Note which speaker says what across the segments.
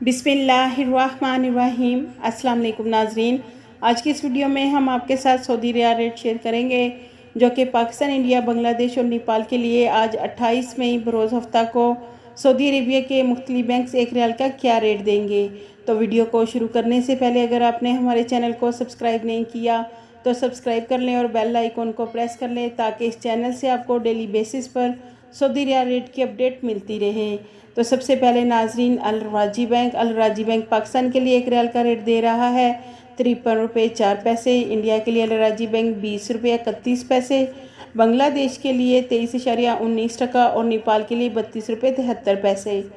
Speaker 1: बिस्मिल्लाहिर्रहमानिर्रहीम। अस्सलाम वालेकुम नाजरीन, आज की इस वीडियो में हम आपके साथ सऊदी रियाल रेट शेयर करेंगे जो कि पाकिस्तान, इंडिया, बांग्लादेश और नेपाल के लिए आज 28 मई बरोज़ हफ्ता को सऊदी अरेबिया के मुख्तलिफ बैंक्स एक रियाल का क्या रेट देंगे। तो वीडियो को शुरू करने से पहले अगर आपने हमारे चैनल को सब्सक्राइब नहीं किया तो सब्सक्राइब कर लें और बेल आइकन को प्रेस कर लें ताकि इस चैनल से आपको डेली बेसिस पर सऊदी रियाल रेट की अपडेट मिलती रहे। तो सबसे पहले नाजरीन, अल राजी बैंक पाकिस्तान के लिए एक रियाल का रेट दे रहा है 53 रुपये 4 पैसे। इंडिया के लिए अल राजी बैंक 20 रुपये 31 पैसे, बांग्लादेश के लिए 23.19 और नेपाल के लिए 32 रुपये 73 पैसे।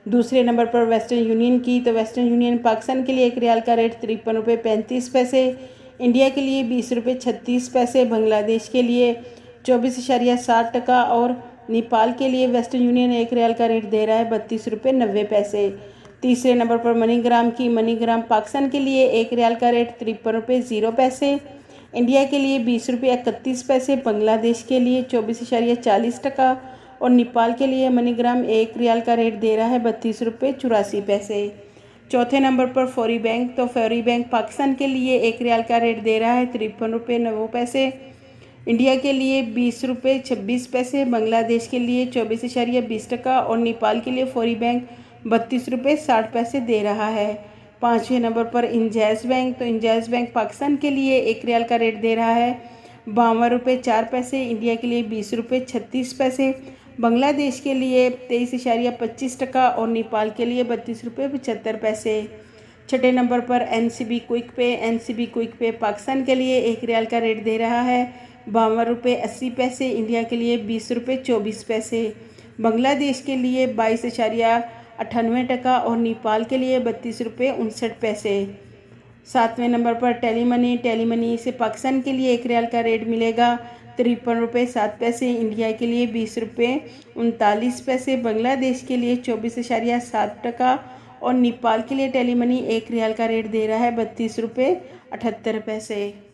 Speaker 1: दूसरे नंबर पर वेस्टर्न यूनियन की, तो वेस्टर्न यूनियन पाकिस्तान के लिए एक रियाल का रेट 53 रुपये 35 पैसे, इंडिया के लिए 20 रुपये 36 पैसे, बांग्लादेश के लिए 24.60 और नेपाल के लिए वेस्टर्न यूनियन एक रियाल का रेट दे रहा है 32 रुपये 90 पैसे। तीसरे नंबर पर मनीग्राम की, मनीग्राम पाकिस्तान के लिए एक रियाल का रेट 53 रुपये 0 पैसे, इंडिया के लिए 20 रुपये 31 पैसे, बांग्लादेश के लिए 24.40 और नेपाल के लिए मनीग्राम एक रियाल का रेट दे रहा है 32 रुपये 84 पैसे। चौथे नंबर पर फौरी बैंक, तो फौरी बैंक पाकिस्तान के लिए एक रियाल का रेट दे रहा है 53 रुपये 90 पैसे, इंडिया के लिए 20 रुपये 26 पैसे, बांग्लादेश के लिए 24.20 और नेपाल के लिए फौरी बैंक 32 रुपये 60 पैसे दे रहा है। पाँचवें नंबर पर इंजाज बैंक, तो इंजाज बैंक पाकिस्तान के लिए एक रियाल का रेट दे रहा है 52 रुपये 4 पैसे, इंडिया के लिए 20 रुपये 36 पैसे, बांग्लादेश के लिए 23.25 और नेपाल के लिए 32 रुपये 75 पैसे। छठे नंबर पर एनसीबी क्विक पे पाकिस्तान के लिए एक रियाल का रेट दे रहा है 52 रुपये 80 पैसे, इंडिया के लिए 20 रुपये 24 पैसे, बांग्लादेश के लिए 22.98 और नेपाल के लिए 32 रुपये 59 पैसे। सातवें नंबर पर टेलीमनी से पाकिस्तान के लिए एक रियाल का रेट मिलेगा 53 रुपये 7 पैसे, इंडिया के लिए 20 रुपये 39 पैसे, बांग्लादेश के लिए 24.60 और नेपाल के लिए टेलीमनी एक रियाल का रेट दे रहा है 32 रुपये 78 पैसे।